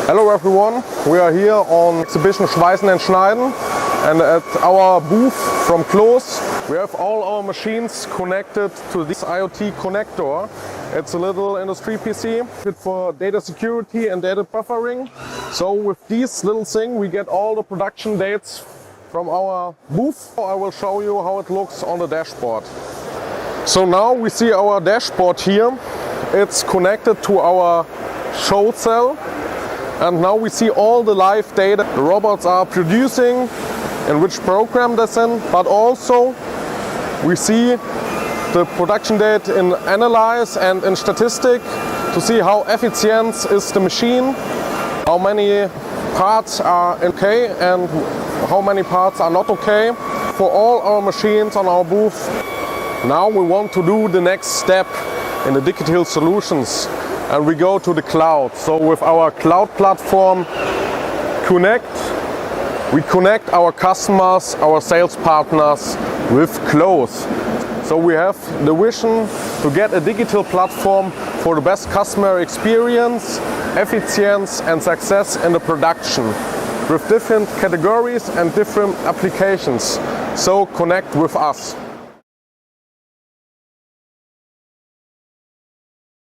Hello everyone, we are here on exhibition Schweißen and Schneiden, and at our booth from Close we have all our machines connected to this IoT connector. It's a little industry PC fit for data security and data buffering. So with this little thing we get all the production dates from our booth. I will show you how it looks on the dashboard. So now we see our dashboard here. It's connected to our show cell, and now we see all the live data the robots are producing and which program that's in, but also we see the production data in analyze and in statistic to see how efficient is the machine, how many parts are okay and how many parts are not okay for all our machines on our booth. Now we want to do the next step in the digital solutions, and we go to the cloud. So with our cloud platform QNECT, we connect our customers, our sales partners with Close. So we have the vision to get a digital platform for the best customer experience, efficiency and success in the production with different categories and different applications. So connect with us.